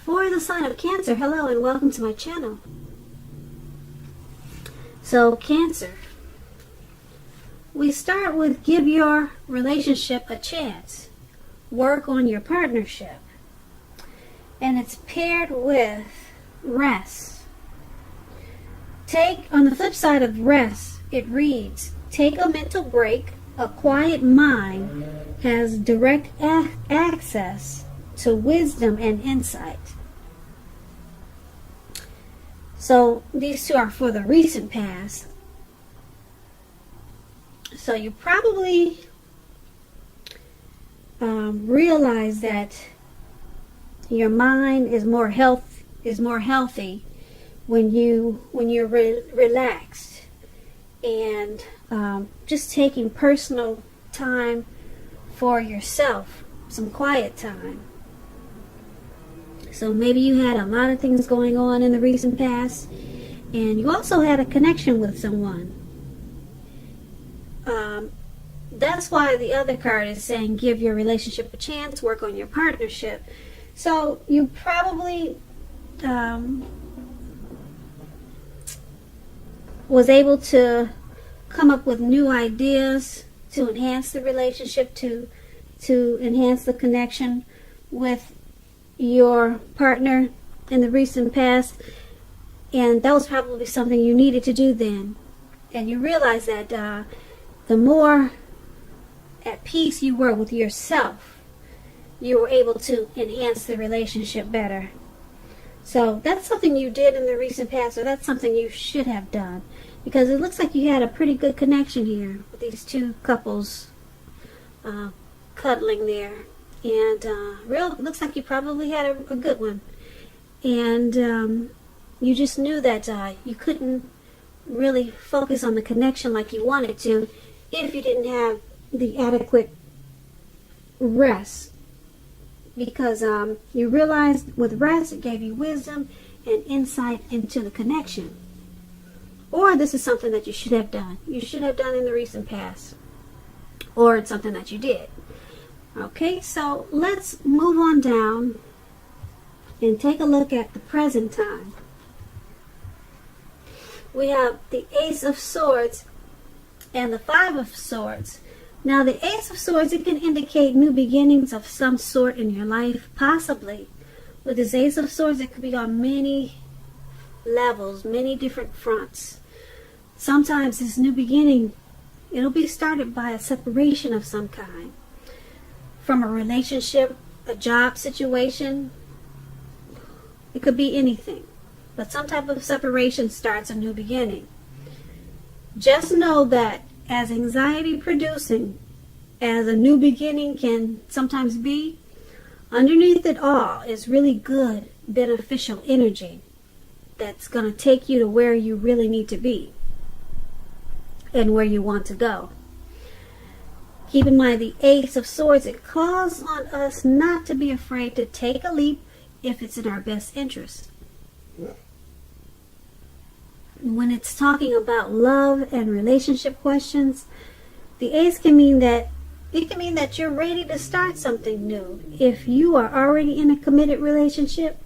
For the sign of Cancer, hello and welcome to my channel. So Cancer, we start with give your relationship a chance. Work on your partnership. And it's paired with rest. Take, on the flip side of rest, it reads, take a mental break. A quiet mind has direct access to wisdom and insight. So these two are for the recent past. So you probably realize that your mind is more healthy when you're relaxed and just taking personal time for yourself, some quiet time. So maybe you had a lot of things going on in the recent past, and you also had a connection with someone. That's why the other card is saying give your relationship a chance, work on your partnership. So you probably was able to come up with new ideas to enhance the relationship, to enhance the connection with your partner in the recent past, and that was probably something you needed to do then. And you realize that the more at peace you were with yourself, you were able to enhance the relationship better. So that's something you did in the recent past, or that's something you should have done, because it looks like you had a pretty good connection here with these two couples cuddling there. And looks like you probably had a good one. And you just knew that you couldn't really focus on the connection like you wanted to if you didn't have the adequate rest. Because you realized with rest, it gave you wisdom and insight into the connection. Or this is something that you should have done. You should have done in the recent past. Or it's something that you did. Okay, so let's move on down and take a look at the present time. We have the Ace of Swords and the Five of Swords. Now the Ace of Swords, it can indicate new beginnings of some sort in your life, possibly. With this Ace of Swords, it could be on many levels, many different fronts. Sometimes this new beginning, it'll be started by a separation of some kind. From a relationship, a job situation, it could be anything. But some type of separation starts a new beginning. Just know that as anxiety producing as a new beginning can sometimes be, underneath it all is really good, beneficial energy that's going to take you to where you really need to be and where you want to go. Keep in mind the Ace of Swords, it calls on us not to be afraid to take a leap if it's in our best interest. When it's talking about love and relationship questions, the Ace can mean that you're ready to start something new. If you are already in a committed relationship,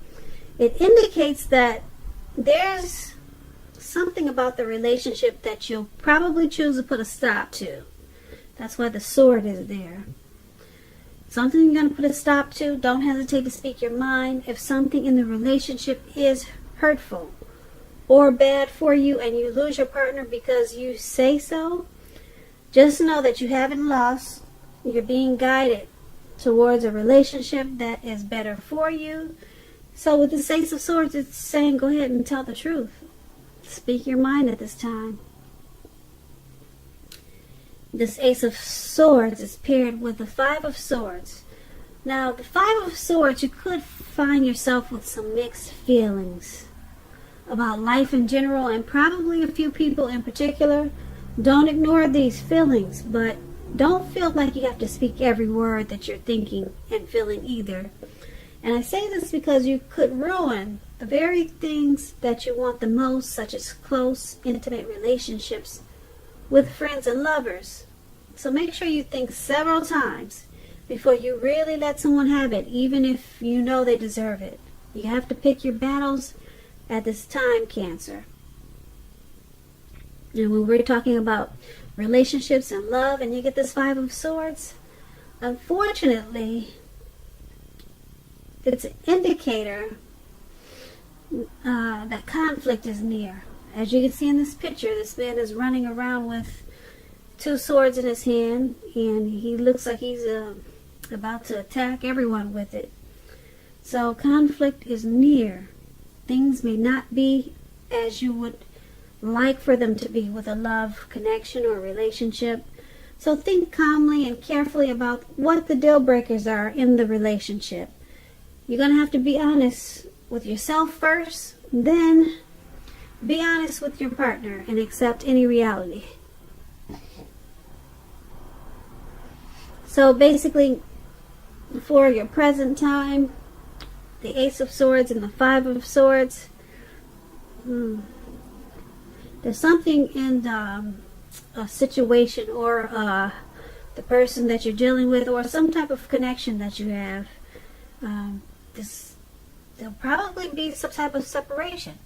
it indicates that there's something about the relationship that you'll probably choose to put a stop to. That's why the sword is there. Something you're going to put a stop to, don't hesitate to speak your mind. If something in the relationship is hurtful or bad for you and you lose your partner because you say so, just know that you haven't lost. You're being guided towards a relationship that is better for you. So with the Ace of Swords, it's saying go ahead and tell the truth. Speak your mind at this time. This Ace of Swords is paired with the Five of Swords. Now, the Five of Swords, you could find yourself with some mixed feelings about life in general, and probably a few people in particular. Don't ignore these feelings, but don't feel like you have to speak every word that you're thinking and feeling either. And I say this because you could ruin the very things that you want the most, such as close, intimate relationships with friends and lovers. So make sure you think several times before you really let someone have it, even if you know they deserve it. You have to pick your battles at this time, Cancer. And when we're talking about relationships and love, and you get this Five of Swords, unfortunately, it's an indicator that conflict is near. As you can see in this picture, this man is running around with two swords in his hand, and he looks like he's about to attack everyone with it. So conflict is near. Things may not be as you would like for them to be with a love connection or relationship. So think calmly and carefully about what the deal breakers are in the relationship. You're going to have to be honest with yourself first, then be honest with your partner and accept any reality. So basically, for your present time, the Ace of Swords and the Five of Swords, there's something in a situation or the person that you're dealing with, or some type of connection that you have. There'll probably be some type of separation.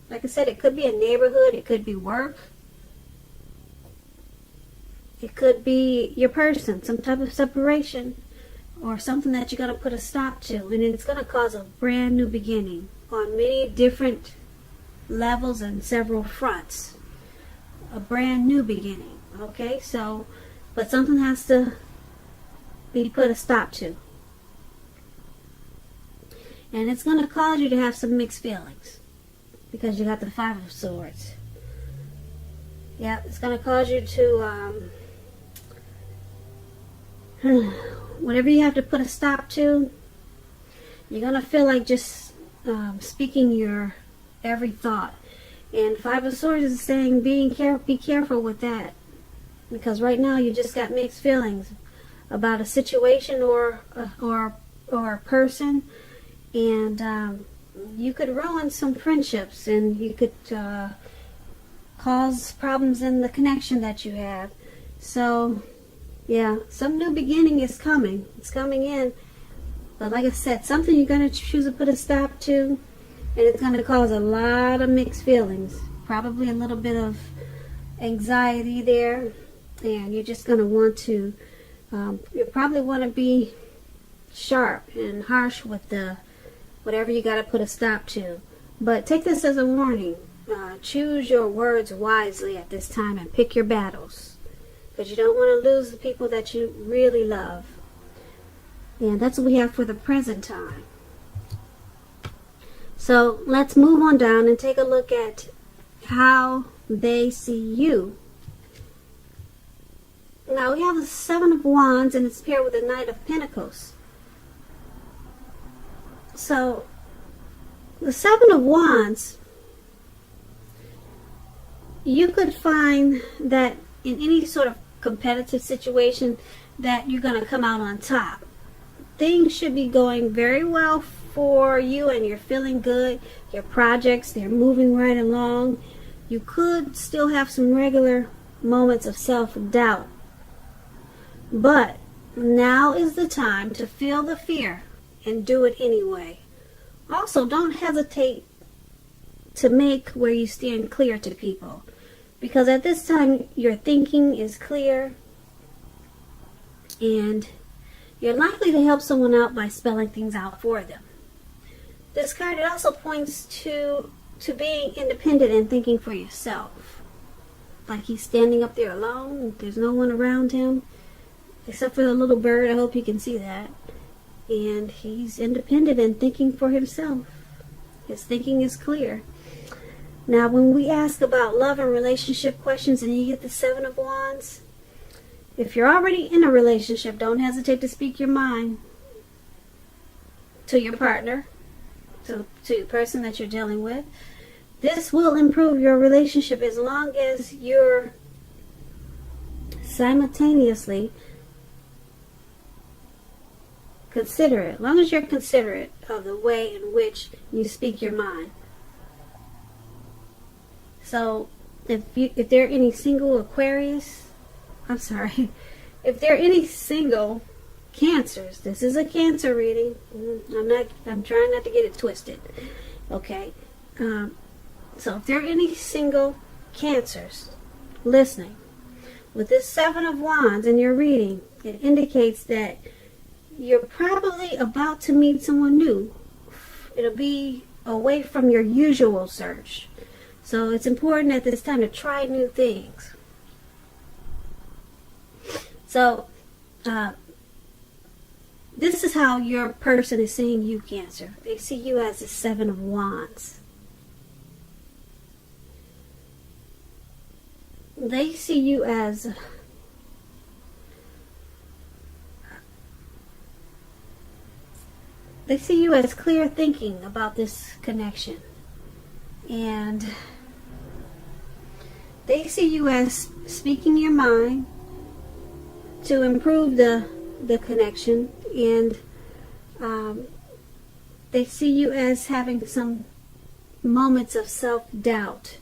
Like I said, it could be a neighborhood, it could be work, it could be your person, some type of separation, or something that you're going to put a stop to, and it's going to cause a brand new beginning on many different levels and several fronts. A brand new beginning, okay? So, but something has to be put a stop to. And it's going to cause you to have some mixed feelings because you got the Five of Swords. Yeah, it's going to cause you to whatever you have to put a stop to, you're going to feel like just speaking your every thought. And Five of Swords is saying be careful with that, because right now you just got mixed feelings about a situation or a person, and you could ruin some friendships, and you could cause problems in the connection that you have. So yeah, some new beginning is coming. It's coming in. But like I said, something you're going to choose to put a stop to, and it's going to cause a lot of mixed feelings. Probably a little bit of anxiety there. And you're just going to want to, you probably want to be sharp and harsh with whatever you got to put a stop to. But take this as a warning. Choose your words wisely at this time and pick your battles, because you don't want to lose the people that you really love. And that's what we have for the present time. So let's move on down and take a look at how they see you. Now we have the Seven of Wands, and it's paired with the Knight of Pentacles. So the Seven of Wands, you could find that in any sort of competitive situation that you're going to come out on top. Things should be going very well for you, and you're feeling good. Your projects, they're moving right along. You could still have some regular moments of self-doubt, but now is the time to feel the fear and do it anyway. Also, don't hesitate to make where you stand clear to people, because at this time your thinking is clear, and you're likely to help someone out by spelling things out for them. This card, it also points to being independent and thinking for yourself. Like he's standing up there alone. There's no one around him except for the little bird. I hope you can see that. And he's independent and thinking for himself. His thinking is clear. Now, when we ask about love and relationship questions and you get the Seven of Wands, if you're already in a relationship, don't hesitate to speak your mind to your partner, to the person that you're dealing with. This will improve your relationship as long as you're simultaneously considerate. As long as you're considerate of the way in which you speak your mind. So, if there are any single Aquarius, if there are any single Cancers. This is a Cancer reading. I'm trying not to get it twisted. Okay. So if there are any single Cancers listening, with this Seven of Wands in your reading, it indicates that you're probably about to meet someone new. It'll be away from your usual search. So it's important at this time to try new things. So, this is how your person is seeing you, Cancer. They see you as the Seven of Wands. They see you as clear thinking about this connection. And they see you as speaking your mind to improve the connection, and they see you as having some moments of self-doubt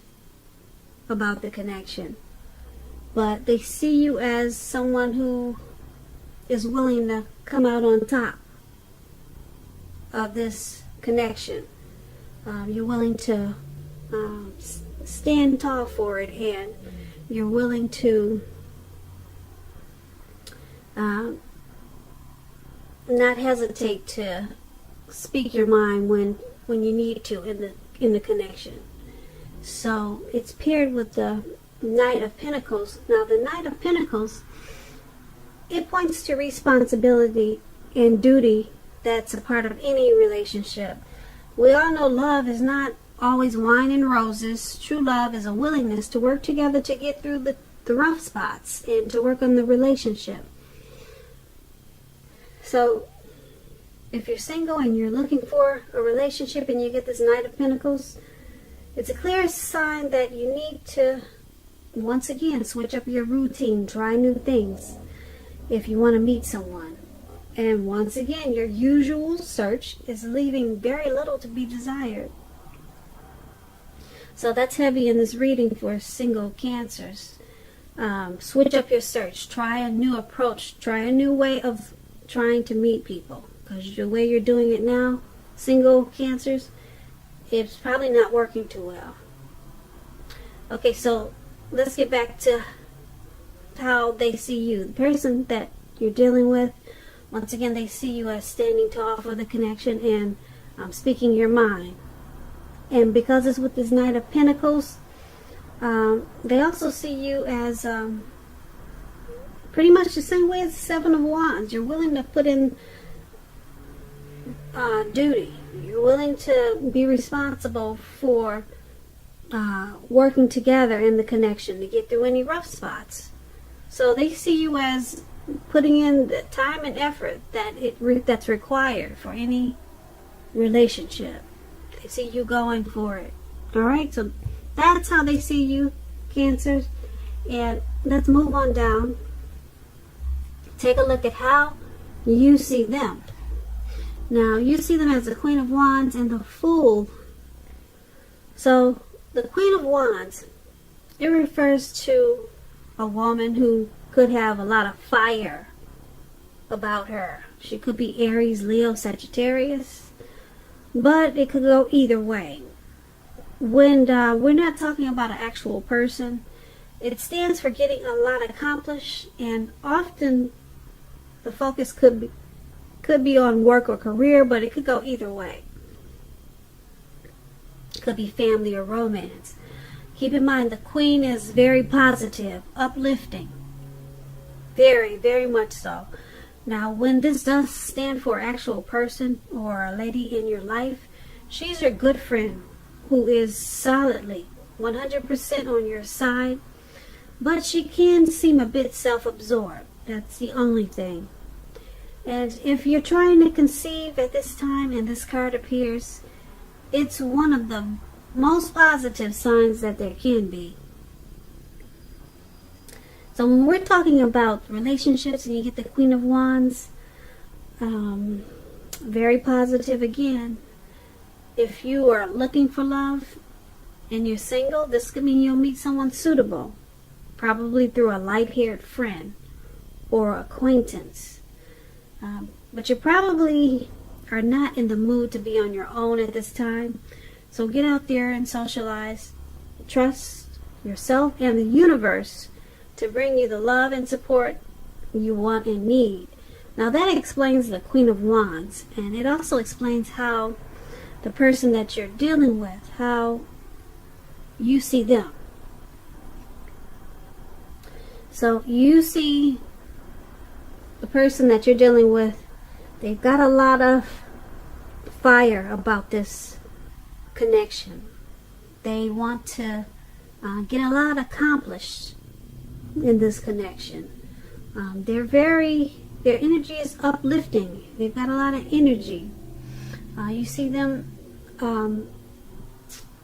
about the connection. But they see you as someone who is willing to come out on top of this connection. You're willing to stand tall for it, and you're willing to not hesitate to speak your mind when you need to in the connection. So it's paired with the Knight of Pentacles. Now the Knight of Pentacles, it points to responsibility and duty that's a part of any relationship. We all know love is not always wine and roses. True love is a willingness to work together to get through the rough spots and to work on the relationship. So if you're single and you're looking for a relationship and you get this Knight of Pentacles, it's a clear sign that you need to, once again, switch up your routine, try new things if you want to meet someone. And once again, your usual search is leaving very little to be desired. So that's heavy in this reading for single Cancers. Switch up your search. Try a new approach. Try a new way of trying to meet people. Because the way you're doing it now, single Cancers, it's probably not working too well. Okay, so let's get back to how they see you. The person that you're dealing with, once again, they see you as standing tall for the connection and speaking your mind. And because it's with this Knight of Pentacles, they also see you as pretty much the same way as the Seven of Wands. You're willing to put in duty. You're willing to be responsible for working together in the connection to get through any rough spots. So they see you as putting in the time and effort that's required for any relationship. They see you going for it. Alright, so that's how they see you, Cancers. And let's move on down. Take a look at how you see them. Now, you see them as the Queen of Wands and the Fool. So, the Queen of Wands, it refers to a woman who could have a lot of fire about her. She could be Aries, Leo, Sagittarius, but it could go either way. When we're not talking about an actual person, it stands for getting a lot accomplished, and often the focus could be on work or career, but it could go either way. It could be family or romance. Keep in mind, the Queen is very positive, uplifting. Very, very much so. Now, when this does stand for an actual person or a lady in your life, she's your good friend who is solidly 100% on your side, but she can seem a bit self-absorbed. That's the only thing. And if you're trying to conceive at this time and this card appears, it's one of the most positive signs that there can be. So when we're talking about relationships and you get the Queen of Wands, very positive again. If you are looking for love and you're single, this could mean you'll meet someone suitable, probably through a light-haired friend or acquaintance. But you probably are not in the mood to be on your own at this time. So get out there and socialize. Trust yourself and the universe to bring you the love and support you want and need. Now that explains the Queen of Wands, and it also explains how the person that you're dealing with, how you see them. So you see the person that you're dealing with, they've got a lot of fire about this connection. They want to get a lot accomplished in this connection. Their energy is uplifting. They've got a lot of energy. You see them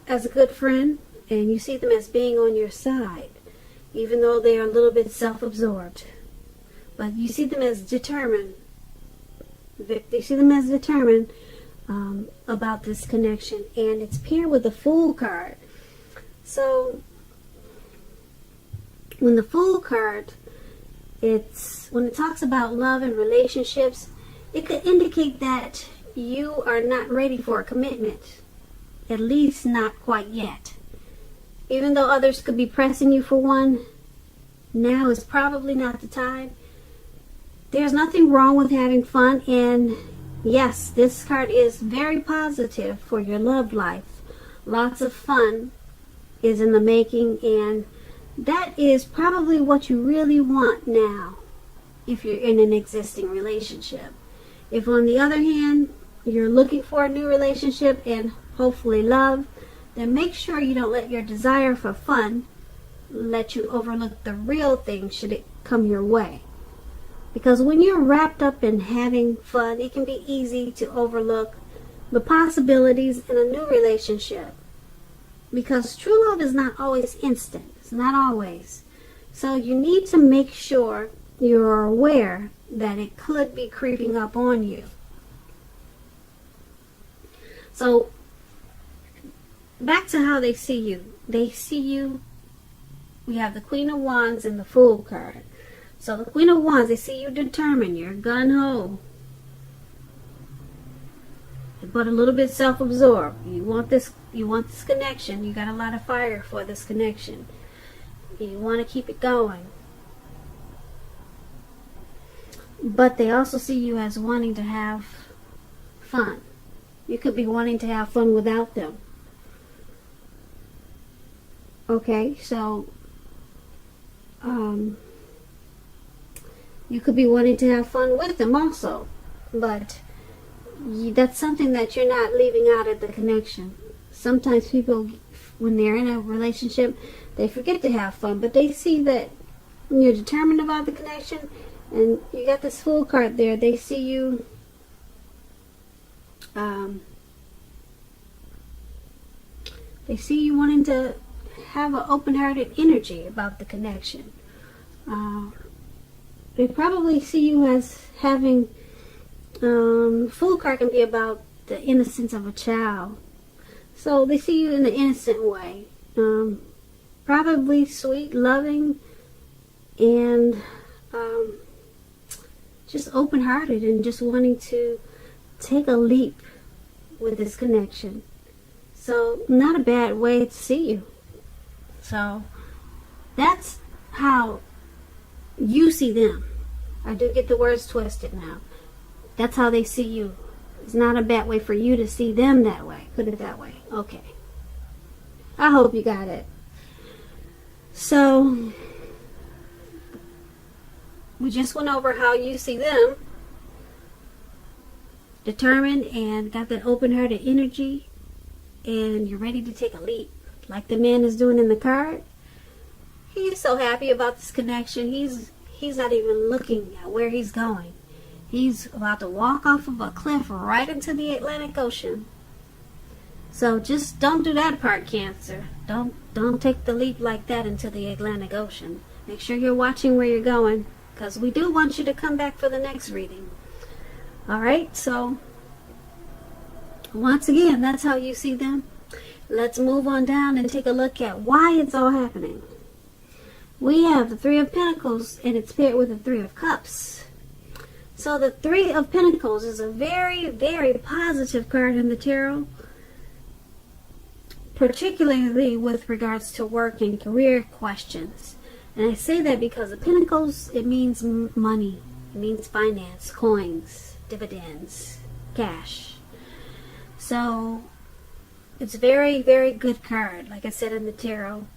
as a good friend, and you see them as being on your side, even though they are a little bit self-absorbed. But you see them as determined. They see them as determined about this connection, and it's paired with the Fool card. So when the Fool card, when it talks about love and relationships, it could indicate that you are not ready for a commitment, at least not quite yet. Even though others could be pressing you for one, now is probably not the time. There's nothing wrong with having fun, and yes, this card is very positive for your love life. Lots of fun is in the making, and that is probably what you really want now if you're in an existing relationship. If on the other hand, you're looking for a new relationship and hopefully love, then make sure you don't let your desire for fun let you overlook the real thing should it come your way. Because when you're wrapped up in having fun, it can be easy to overlook the possibilities in a new relationship. Because true love is not always instant. It's not always. So you need to make sure you're aware that it could be creeping up on you. So back to how they see you. They see you, we have the Queen of Wands and the Fool card. So the Queen of Wands, they see you determined, you're gung-ho, but a little bit self-absorbed. You want this connection. You got a lot of fire for this connection. You want to keep it going. But they also see you as wanting to have fun. You could be wanting to have fun without them. Okay, so you could be wanting to have fun with them also, but that's something that you're not leaving out of the connection. Sometimes people, when they're in a relationship, they forget to have fun, but they see that you're determined about the connection, and you got this Fool card there. They see you wanting to have an open-hearted energy about the connection. They probably see you as having, Fool card can be about the innocence of a child. So they see you in the innocent way. Probably sweet, loving, and just open-hearted and just wanting to take a leap with this connection. So not a bad way to see you. So that's how you see them. I do get the words twisted now. That's how they see you. It's not a bad way for you to see them that way. Put it that way. Okay. I hope you got it. So we just went over how you see them. Determined and got that open-hearted energy, and you're ready to take a leap like the man is doing in the card. He's so happy about this connection. He's not even looking at where he's going. He's about to walk off of a cliff right into the Atlantic Ocean. So just don't do that part, Cancer. Don't take the leap like that into the Atlantic Ocean. Make sure you're watching where you're going, because we do want you to come back for the next reading. Alright, so once again, that's how you see them. Let's move on down and take a look at why it's all happening. We have the Three of Pentacles, and it's paired with the Three of Cups. So the Three of Pentacles is a very, very positive card in the tarot, particularly with regards to work and career questions. And I say that because the Pentacles, it means money. It means finance, coins, dividends, cash. So it's a very, very good card, like I said in the tarot.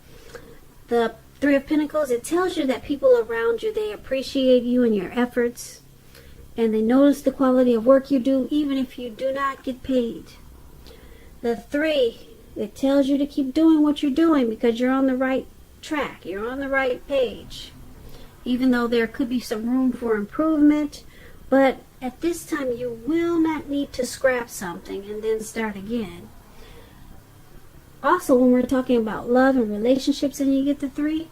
The Three of Pentacles, it tells you that people around you, they appreciate you and your efforts, and they notice the quality of work you do, even if you do not get paid. The Three, it tells you to keep doing what you're doing because you're on the right track. You're on the right page. Even though there could be some room for improvement, but at this time you will not need to scrap something and then start again. Also, when we're talking about love and relationships and you get the Three,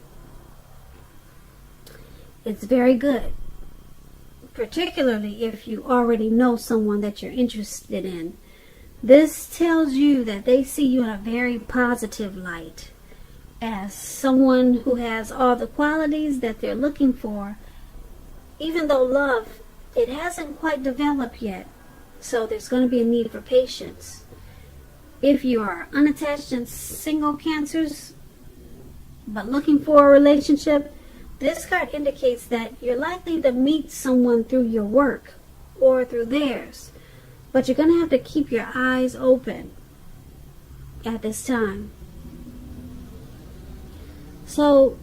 it's very good. Particularly if you already know someone that you're interested in. This tells you that they see you in a very positive light, as someone who has all the qualities that they're looking for, even though love, it hasn't quite developed yet. So there's going to be a need for patience. If you are unattached and single Cancers, but looking for a relationship, this card indicates that you're likely to meet someone through your work or through theirs. But you're going to have to keep your eyes open at this time. So,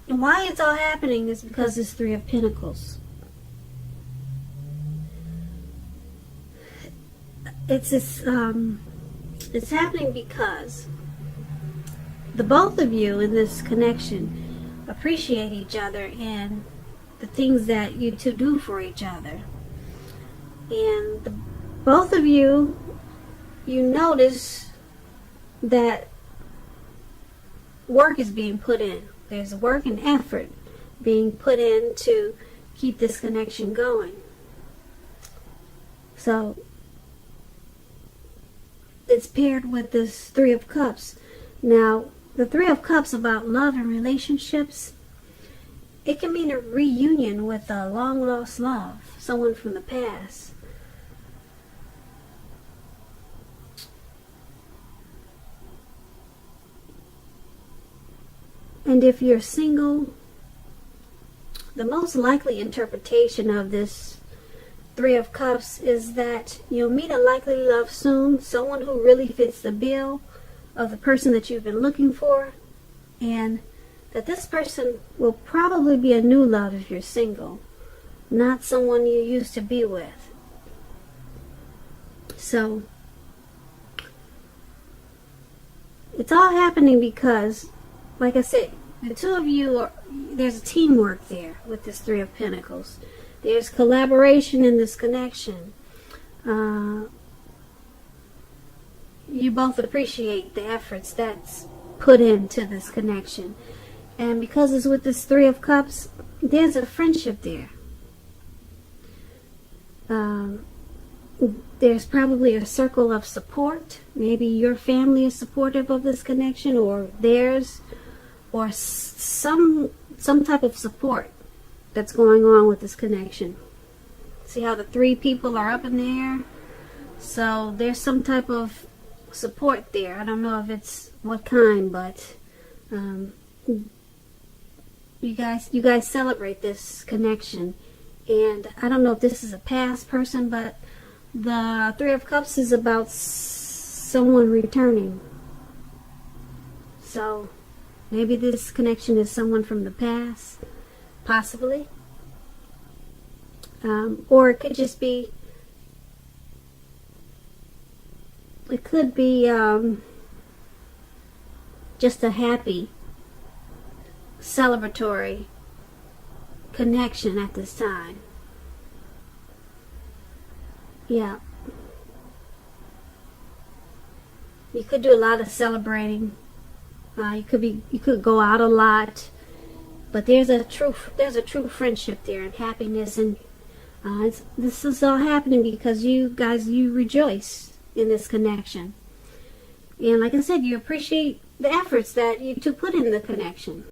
why it's all happening is because this Three of Pentacles. It's happening because the both of you in this connection appreciate each other and the things that you two do for each other. And both of you, you notice that work is being put in. There's work and effort being put in to keep this connection going. So it's paired with this Three of Cups. Now, the Three of Cups about love and relationships, it can mean a reunion with a long-lost love, someone from the past. And if you're single, the most likely interpretation of this Three of Cups is that you'll meet a likely love soon, someone who really fits the bill of the person that you've been looking for, and that this person will probably be a new love if you're single, not someone you used to be with. So it's all happening because, like I said, the two of you, there's a teamwork there with this Three of Pentacles. There's collaboration in this connection. You both appreciate the efforts that's put into this connection. And because it's with this Three of Cups, there's a friendship there. There's probably a circle of support. Maybe your family is supportive of this connection, or theirs, or some type of support that's going on with this connection. See how the three people are up in the air? So there's some type of support there. I don't know if it's what kind, but you guys celebrate this connection. And I don't know if this is a past person, but the Three of Cups is about someone returning. So maybe this connection is someone from the past, possibly. Or it could just be, it could be just a happy, celebratory connection at this time. Yeah. You could do a lot of celebrating. You could go out a lot, but there's a true friendship there and happiness, and this is all happening because you rejoice in this connection. And like I said, you appreciate the efforts that you two put in the connection.